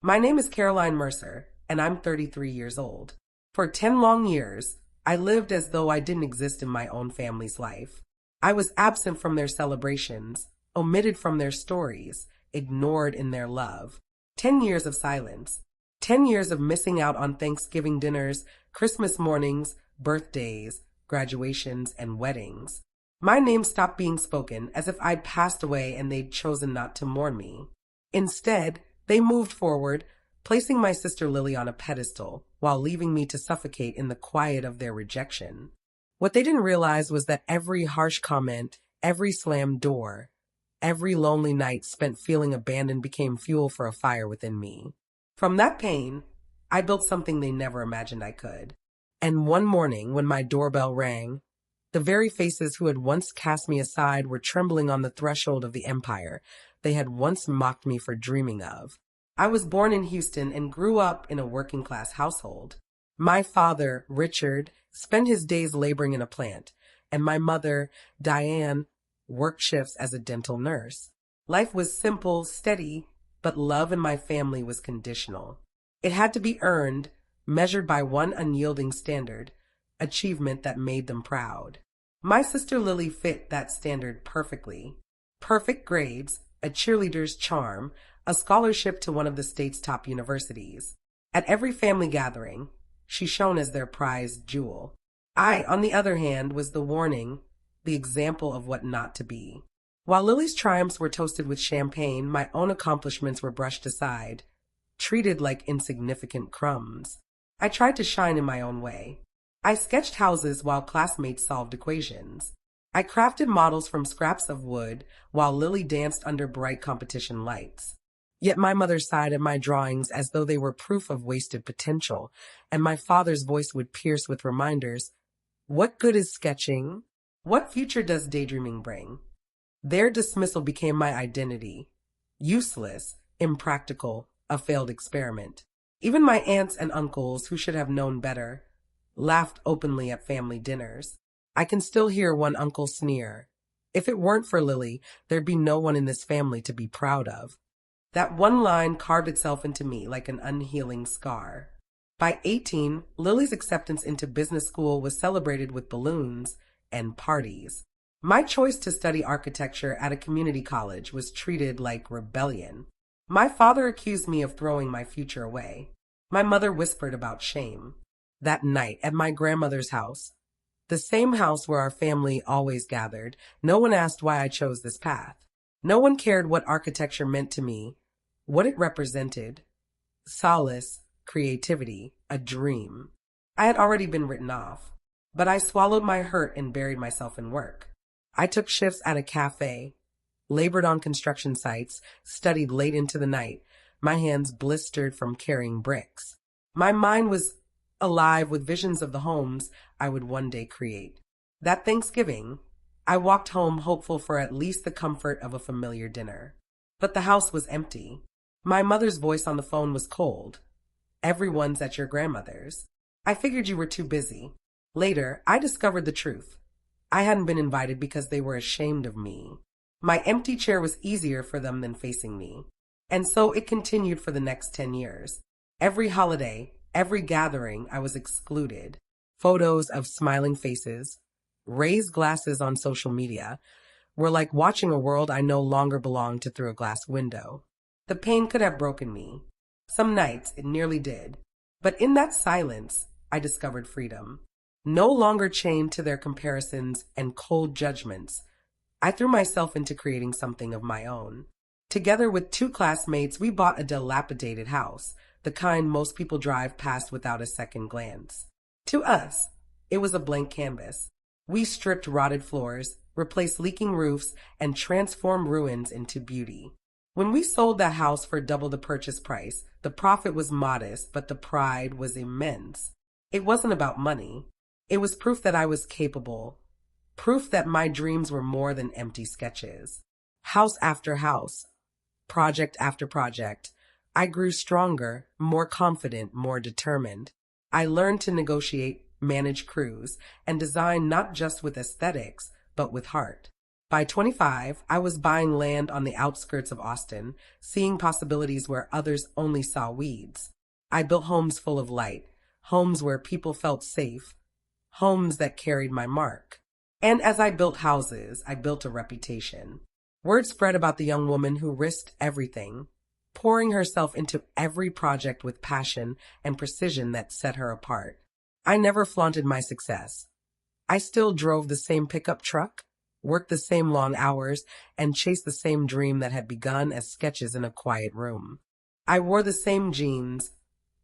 My name is Caroline Mercer, and I'm 33 years old. For 10 long years, I lived as though I didn't exist in my own family's life. I was absent from their celebrations, omitted from their stories, ignored in their love. 10 years of silence. 10 years of missing out on Thanksgiving dinners, Christmas mornings, birthdays, graduations, and weddings. My name stopped being spoken as if I'd passed away and they'd chosen not to mourn me. Instead, they moved forward, placing my sister Lily on a pedestal while leaving me to suffocate in the quiet of their rejection. What they didn't realize was that every harsh comment, every slammed door, every lonely night spent feeling abandoned became fuel for a fire within me. From that pain, I built something they never imagined I could. And one morning, when my doorbell rang, the very faces who had once cast me aside were trembling on the threshold of the empire they had once mocked me for dreaming of. I was born in Houston and grew up in a working-class household. My father, Richard, spent his days laboring in a plant, and my mother, Diane, worked shifts as a dental nurse. Life was simple, steady, but love in my family was conditional. It had to be earned, measured by one unyielding standard, achievement that made them proud. My sister Lily fit that standard perfectly. Perfect grades, a cheerleader's charm, a scholarship to one of the state's top universities. At every family gathering, she shone as their prized jewel. I, on the other hand, was the warning, the example of what not to be. While Lily's triumphs were toasted with champagne, my own accomplishments were brushed aside, treated like insignificant crumbs. I tried to shine in my own way. I sketched houses while classmates solved equations. I crafted models from scraps of wood while Lily danced under bright competition lights. Yet my mother sighed at my drawings as though they were proof of wasted potential, and my father's voice would pierce with reminders. What good is sketching? What future does daydreaming bring? Their dismissal became my identity. Useless, impractical, a failed experiment. Even my aunts and uncles, who should have known better, laughed openly at family dinners. I can still hear one uncle sneer. If it weren't for Lily, there'd be no one in this family to be proud of. That one line carved itself into me like an unhealing scar. By 18, Lily's acceptance into business school was celebrated with balloons and parties. My choice to study architecture at a community college was treated like rebellion. My father accused me of throwing my future away. My mother whispered about shame. That night at my grandmother's house, the same house where our family always gathered, no one asked why I chose this path. No one cared what architecture meant to me, what it represented. Solace, creativity, a dream. I had already been written off, but I swallowed my hurt and buried myself in work. I took shifts at a cafe, labored on construction sites, studied late into the night, my hands blistered from carrying bricks. My mind was alive with visions of the homes I would one day create. That Thanksgiving, I walked home hopeful for at least the comfort of a familiar dinner. But the house was empty. My mother's voice on the phone was cold. Everyone's at your grandmother's. I figured you were too busy. Later, I discovered the truth. I hadn't been invited because they were ashamed of me. My empty chair was easier for them than facing me. And so it continued for the next 10 years. Every holiday, every gathering, I was excluded. Photos of smiling faces, raised glasses on social media, were like watching a world I no longer belonged to through a glass window. The pain could have broken me. Some nights it nearly did. But in that silence, I discovered freedom. No longer chained to their comparisons and cold judgments, I threw myself into creating something of my own. Together with two classmates, we bought a dilapidated house, the kind most people drive past without a second glance. To us, it was a blank canvas. We stripped rotted floors, replaced leaking roofs, and transformed ruins into beauty. When we sold that house for double the purchase price, the profit was modest, but the pride was immense. It wasn't about money. It was proof that I was capable, proof that my dreams were more than empty sketches. House after house, project after project, I grew stronger, more confident, more determined. I learned to negotiate, manage crews, and design not just with aesthetics, but with heart. By 25, I was buying land on the outskirts of Austin, seeing possibilities where others only saw weeds. I built homes full of light, homes where people felt safe, homes that carried my mark. And as I built houses, I built a reputation. Word spread about the young woman who risked everything, pouring herself into every project with passion and precision that set her apart. I never flaunted my success. I still drove the same pickup truck, worked the same long hours, and chased the same dream that had begun as sketches in a quiet room. I wore the same jeans,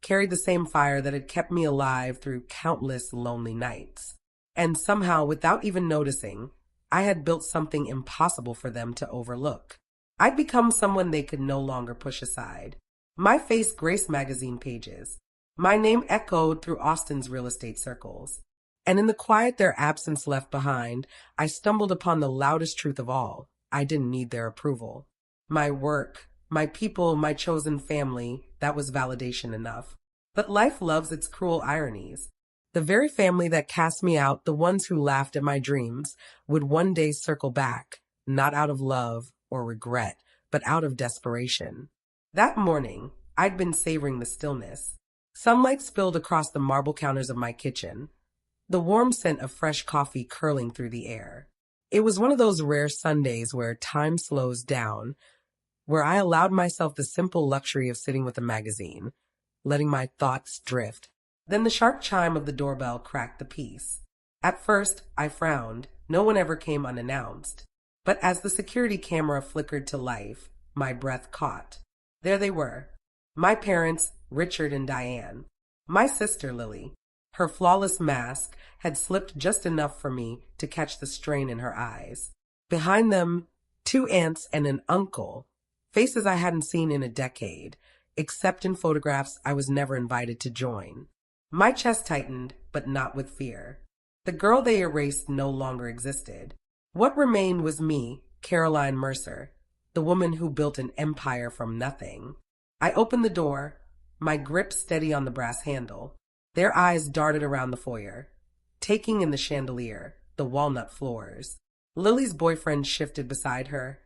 carried the same fire that had kept me alive through countless lonely nights. And somehow, without even noticing, I had built something impossible for them to overlook. I'd become someone they could no longer push aside. My face graced magazine pages. My name echoed through Austin's real estate circles. And in the quiet their absence left behind, I stumbled upon the loudest truth of all. I didn't need their approval. My work, my people, my chosen family, that was validation enough. But life loves its cruel ironies. The very family that cast me out, the ones who laughed at my dreams, would one day circle back, not out of love or regret, but out of desperation. That morning, I'd been savoring the stillness. Sunlight spilled across the marble counters of my kitchen, the warm scent of fresh coffee curling through the air. It was one of those rare Sundays where time slows down, where I allowed myself the simple luxury of sitting with a magazine, letting my thoughts drift. Then the sharp chime of the doorbell cracked the peace. At first, I frowned. No one ever came unannounced. But as the security camera flickered to life, my breath caught. There they were. My parents, Richard and Diane. My sister, Lily. Her flawless mask had slipped just enough for me to catch the strain in her eyes. Behind them, 2 aunts and an uncle, faces I hadn't seen in a decade, except in photographs I was never invited to join. My chest tightened, but not with fear. The girl they erased no longer existed. What remained was me, Caroline Mercer, the woman who built an empire from nothing. I opened the door, my grip steady on the brass handle. Their eyes darted around the foyer, taking in the chandelier, the walnut floors. Lily's boyfriend shifted beside her,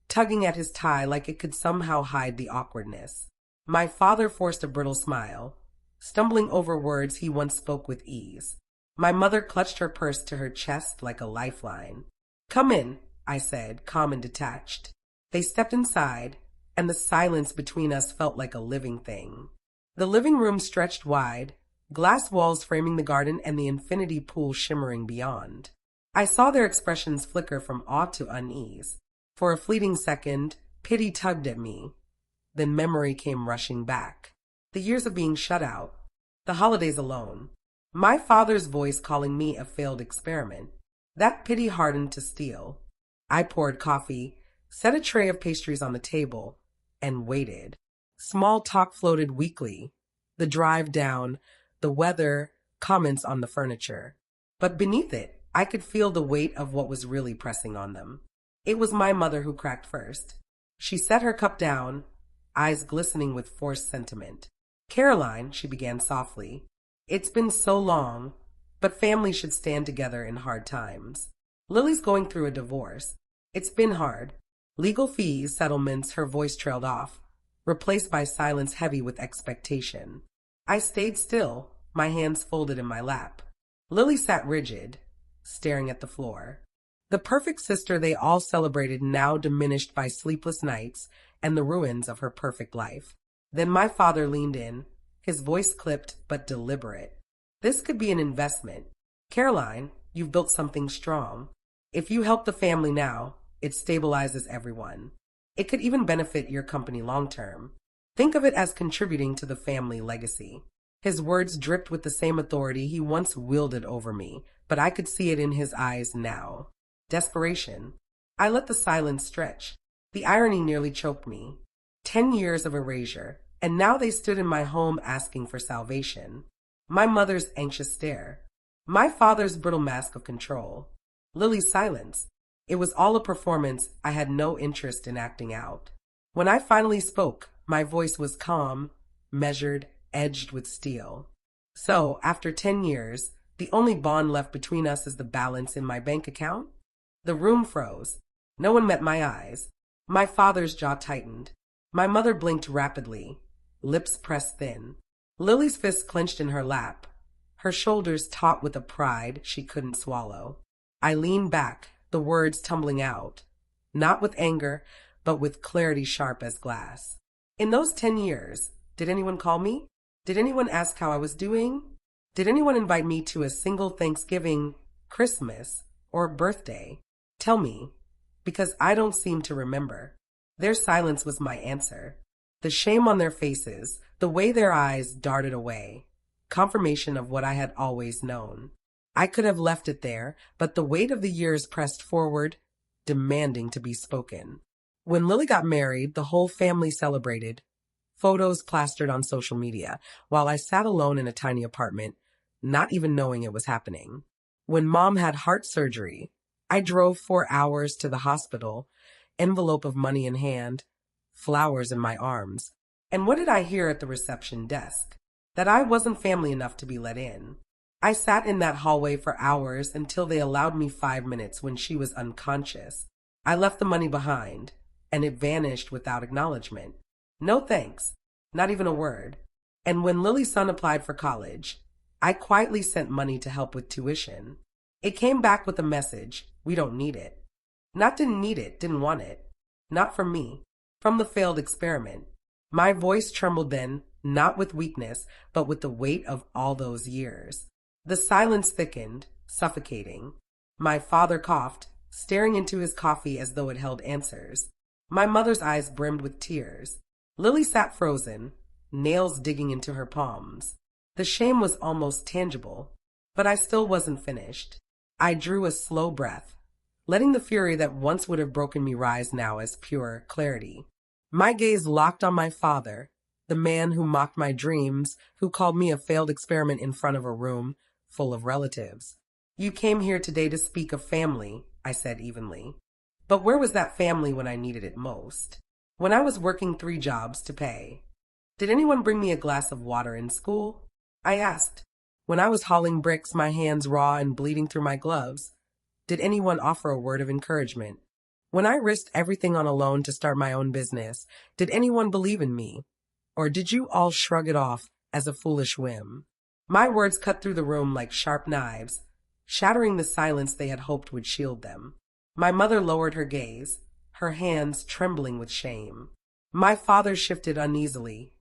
tugging at his tie like it could somehow hide the awkwardness. My father forced a brittle smile, stumbling over words he once spoke with ease. My mother clutched her purse to her chest like a lifeline. "Come in," I said, calm and detached. They stepped inside, and the silence between us felt like a living thing. The living room stretched wide, glass walls framing the garden and the infinity pool shimmering beyond. I saw their expressions flicker from awe to unease. For a fleeting second, pity tugged at me. Then memory came rushing back. The years of being shut out, the holidays alone, my father's voice calling me a failed experiment. That pity hardened to steel. I poured coffee, set a tray of pastries on the table, and waited. Small talk floated weekly. The drive down, the weather, comments on the furniture. But beneath it, I could feel the weight of what was really pressing on them. It was my mother who cracked first. She set her cup down, eyes glistening with forced sentiment. "Caroline," she began softly, "it's been so long, but families should stand together in hard times. Lily's going through a divorce. It's been hard. Legal fees, settlements," her voice trailed off, replaced by silence heavy with expectation. I stayed still, my hands folded in my lap. Lily sat rigid, staring at the floor. The perfect sister they all celebrated now diminished by sleepless nights and the ruins of her perfect life. Then my father leaned in, his voice clipped but deliberate. "This could be an investment. Caroline, you've built something strong. If you help the family now, it stabilizes everyone. It could even benefit your company long term. Think of it as contributing to the family legacy." His words dripped with the same authority he once wielded over me, but I could see it in his eyes now. Desperation. I let the silence stretch. The irony nearly choked me. 10 years of erasure, and now they stood in my home asking for salvation. My mother's anxious stare. My father's brittle mask of control. Lily's silence. It was all a performance I had no interest in acting out. When I finally spoke, my voice was calm, measured, edged with steel. "So, after 10 years, the only bond left between us is the balance in my bank account?" The room froze. No one met my eyes. My father's jaw tightened. My mother blinked rapidly, lips pressed thin. Lily's fist clenched in her lap, her shoulders taut with a pride she couldn't swallow. I leaned back, the words tumbling out, not with anger, but with clarity sharp as glass. In those 10 years, did anyone call me? Did anyone ask how I was doing? Did anyone invite me to a single Thanksgiving, Christmas, or birthday? Tell me, because I don't seem to remember. Their silence was my answer. The shame on their faces, the way their eyes darted away, confirmation of what I had always known. I could have left it there, but the weight of the years pressed forward, demanding to be spoken. When Lily got married, the whole family celebrated, photos plastered on social media, while I sat alone in a tiny apartment, not even knowing it was happening. When Mom had heart surgery, I drove 4 hours to the hospital, envelope of money in hand, flowers in my arms. And what did I hear at the reception desk? That I wasn't family enough to be let in. I sat in that hallway for hours until they allowed me 5 minutes when she was unconscious. I left the money behind, and it vanished without acknowledgement. No thanks, not even a word. And when Lily's son applied for college, I quietly sent money to help with tuition. It came back with a message, we don't need it. Not didn't need it, didn't want it. Not from me, from the failed experiment. My voice trembled then, not with weakness, but with the weight of all those years. The silence thickened, suffocating. My father coughed, staring into his coffee as though it held answers. My mother's eyes brimmed with tears. Lily sat frozen, nails digging into her palms. The shame was almost tangible, but I still wasn't finished. I drew a slow breath, letting the fury that once would have broken me rise now as pure clarity. My gaze locked on my father, the man who mocked my dreams, who called me a failed experiment in front of a room full of relatives. You came here today to speak of family, I said evenly. But where was that family when I needed it most? When I was working 3 jobs to pay? Did anyone bring me a glass of water in school? I asked. When I was hauling bricks, my hands raw and bleeding through my gloves, did anyone offer a word of encouragement? When I risked everything on a loan to start my own business, did anyone believe in me? Or did you all shrug it off as a foolish whim? My words cut through the room like sharp knives, shattering the silence they had hoped would shield them. My mother lowered her gaze, her hands trembling with shame. My father shifted uneasily,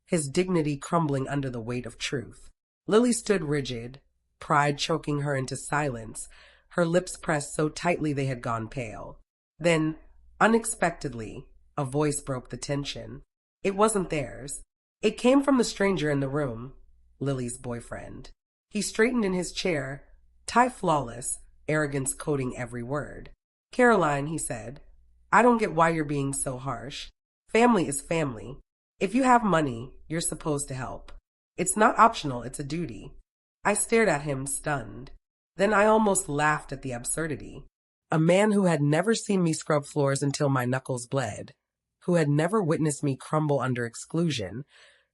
his dignity crumbling under the weight of truth. Lily stood rigid, pride choking her into silence, her lips pressed so tightly they had gone pale. Then, unexpectedly, a voice broke the tension. It wasn't theirs. It came from the stranger in the room, Lily's boyfriend. He straightened in his chair, tie flawless, arrogance coating every word. Caroline, he said, I don't get why you're being so harsh. Family is family. If you have money, you're supposed to help. It's not optional, it's a duty. I stared at him, stunned. Then I almost laughed at the absurdity. A man who had never seen me scrub floors until my knuckles bled, who had never witnessed me crumble under exclusion,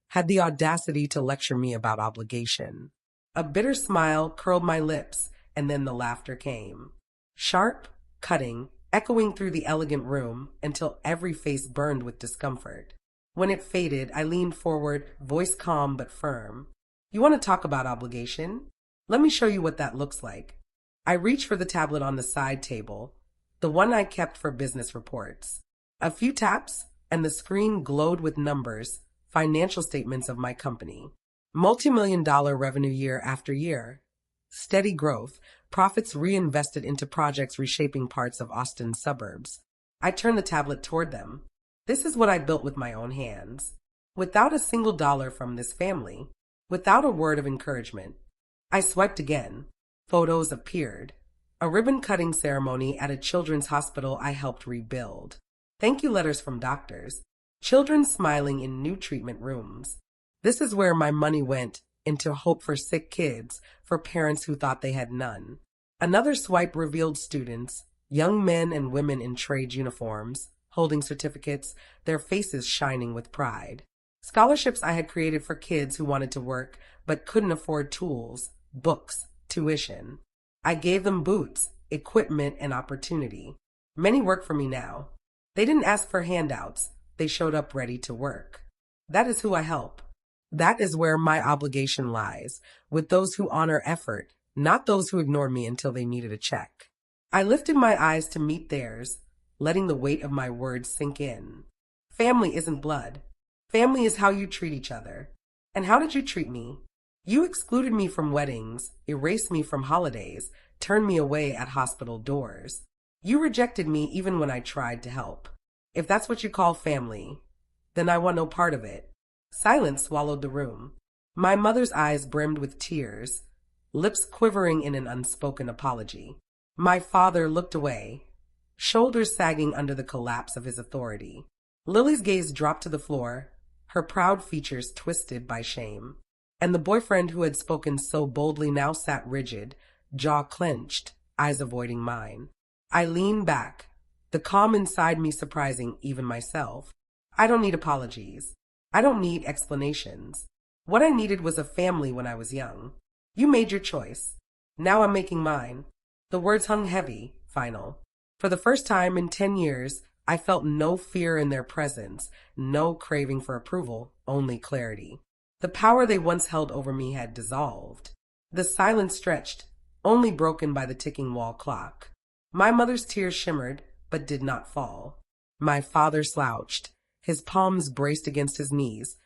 had the audacity to lecture me about obligation. A bitter smile curled my lips, and then the laughter came. Sharp, cutting, echoing through the elegant room until every face burned with discomfort. When it faded, I leaned forward, voice calm but firm. You want to talk about obligation? Let me show you what that looks like. I reached for the tablet on the side table, the one I kept for business reports. A few taps, and the screen glowed with numbers, financial statements of my company. Multi-million-dollar revenue year after year. Steady growth, profits reinvested into projects reshaping parts of Austin's suburbs. I turned the tablet toward them. This is what I built with my own hands. Without a single dollar from this family. Without a word of encouragement. I swiped again. Photos appeared. A ribbon-cutting ceremony at a children's hospital I helped rebuild. Thank you letters from doctors. Children smiling in new treatment rooms. This is where my money went, into hope for sick kids, for parents who thought they had none. Another swipe revealed students, young men and women in trade uniforms, holding certificates, their faces shining with pride. Scholarships I had created for kids who wanted to work but couldn't afford tools, books, tuition. I gave them boots, equipment, and opportunity. Many work for me now. They didn't ask for handouts. They showed up ready to work. That is who I help. That is where my obligation lies, with those who honor effort, not those who ignored me until they needed a check. I lifted my eyes to meet theirs, letting the weight of my words sink in. Family isn't blood. Family is how you treat each other. And how did you treat me? You excluded me from weddings, erased me from holidays, turned me away at hospital doors. You rejected me even when I tried to help. If that's what you call family, then I want no part of it. Silence swallowed the room. My mother's eyes brimmed with tears, lips quivering in an unspoken apology. My father looked away, shoulders sagging under the collapse of his authority. Lily's gaze dropped to the floor, her proud features twisted by shame. And the boyfriend who had spoken so boldly now sat rigid, jaw clenched, eyes avoiding mine. I leaned back, the calm inside me surprising even myself. I don't need apologies. I don't need explanations. What I needed was a family when I was young. You made your choice. Now I'm making mine. The words hung heavy, final. For the first time in 10 years, I felt no fear in their presence, no craving for approval, only clarity. The power they once held over me had dissolved. The silence stretched, only broken by the ticking wall clock. My mother's tears shimmered, but did not fall. My father slouched, his palms braced against his knees,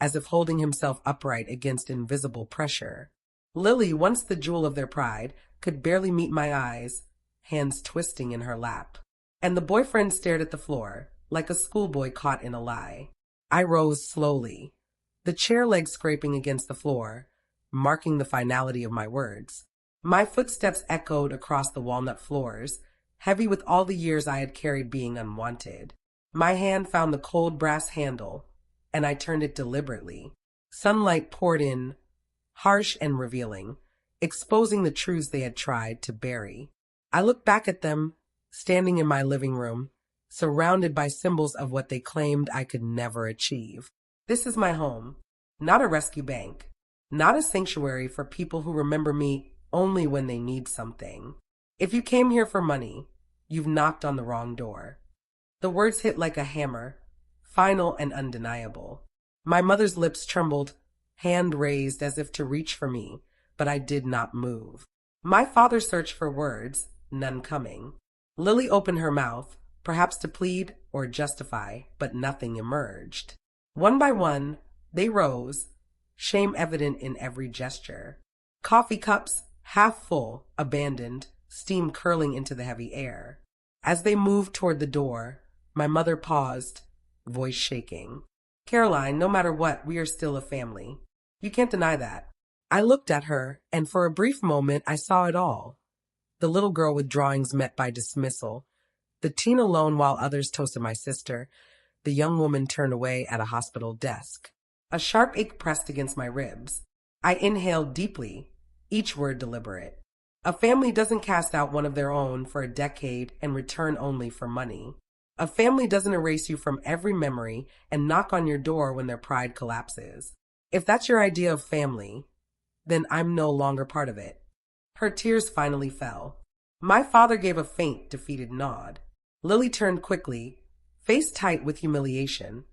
as if holding himself upright against invisible pressure. Lily, once the jewel of their pride, could barely meet my eyes, hands twisting in her lap. And the boyfriend stared at the floor, like a schoolboy caught in a lie. I rose slowly, the chair legs scraping against the floor, marking the finality of my words. My footsteps echoed across the walnut floors, heavy with all the years I had carried being unwanted. My hand found the cold brass handle, and I turned it deliberately. Sunlight poured in, harsh and revealing, exposing the truths they had tried to bury. I looked back at them, standing in my living room, surrounded by symbols of what they claimed I could never achieve. This is my home, not a rescue bank, not a sanctuary for people who remember me only when they need something. If you came here for money, you've knocked on the wrong door. The words hit like a hammer, final and undeniable. My mother's lips trembled, hand raised as if to reach for me, but I did not move. My father searched for words, none coming. Lily opened her mouth, perhaps to plead or justify, but nothing emerged. One by one, they rose, shame evident in every gesture. Coffee cups, half full, abandoned, steam curling into the heavy air. As they moved toward the door, my mother paused, voice shaking. Caroline, no matter what, we are still a family. You can't deny that. I looked at her, and for a brief moment I saw it all. The little girl with drawings met by dismissal, the teen alone while others toasted my sister, the young woman turned away at a hospital desk. A sharp ache pressed against my ribs. I inhaled deeply, each word deliberate. A family doesn't cast out one of their own for a decade and return only for money. A family doesn't erase you from every memory and knock on your door when their pride collapses. If that's your idea of family, then I'm no longer part of it. Her tears finally fell. My father gave a faint, defeated nod. Lily turned quickly, face tight with humiliation,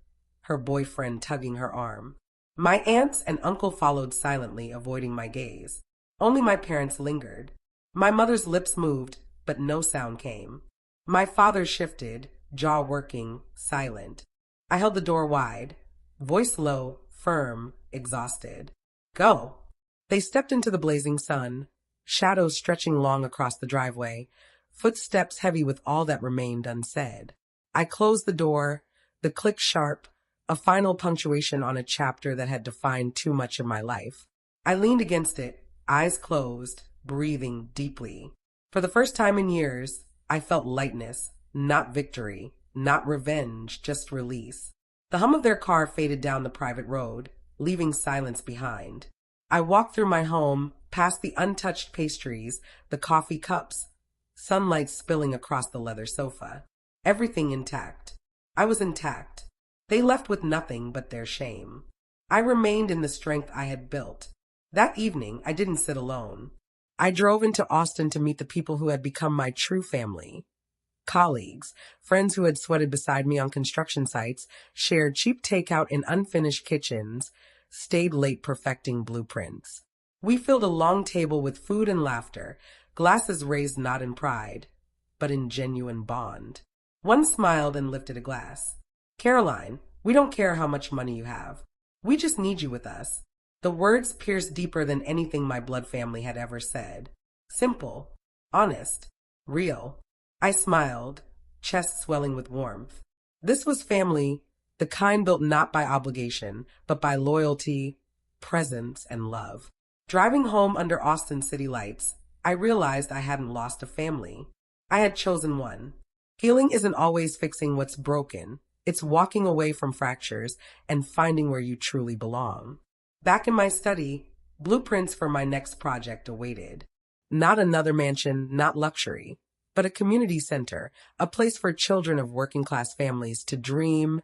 her boyfriend tugging her arm. My aunts and uncle followed silently, avoiding my gaze. Only my parents lingered. My mother's lips moved, but no sound came. My father shifted, jaw working, silent. I held the door wide, voice low, firm, exhausted. Go. They stepped into the blazing sun, shadows stretching long across the driveway, footsteps heavy with all that remained unsaid. I closed the door, the click sharp, a final punctuation on a chapter that had defined too much of my life. I leaned against it, eyes closed, breathing deeply. For the first time in years, I felt lightness, not victory, not revenge, just release. The hum of their car faded down the private road, leaving silence behind. I walked through my home, past the untouched pastries, the coffee cups, sunlight spilling across the leather sofa. Everything intact. I was intact. They left with nothing but their shame. I remained in the strength I had built. That evening, I didn't sit alone. I drove into Austin to meet the people who had become my true family. Colleagues, friends who had sweated beside me on construction sites, shared cheap takeout in unfinished kitchens, stayed late perfecting blueprints. We filled a long table with food and laughter, glasses raised not in pride, but in genuine bond. One smiled and lifted a glass. Caroline, we don't care how much money you have. We just need you with us. The words pierced deeper than anything my blood family had ever said. Simple, honest, real. I smiled, chest swelling with warmth. This was family, the kind built not by obligation, but by loyalty, presence, and love. Driving home under Austin city lights, I realized I hadn't lost a family. I had chosen one. Healing isn't always fixing what's broken. It's walking away from fractures and finding where you truly belong. Back in my study, blueprints for my next project awaited. Not another mansion, not luxury, but a community center, a place for children of working-class families to dream,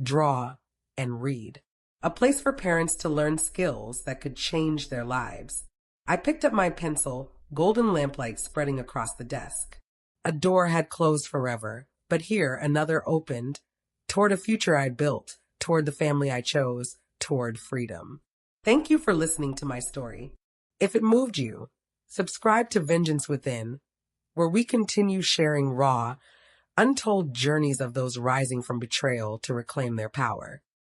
draw, and read. A place for parents to learn skills that could change their lives. I picked up my pencil, golden lamplight spreading across the desk. A door had closed forever, but here another opened, toward a future I'd built, toward the family I chose, toward freedom. Thank you for listening to my story. If it moved you, subscribe to Vengeance Within, where we continue sharing raw, untold journeys of those rising from betrayal to reclaim their power.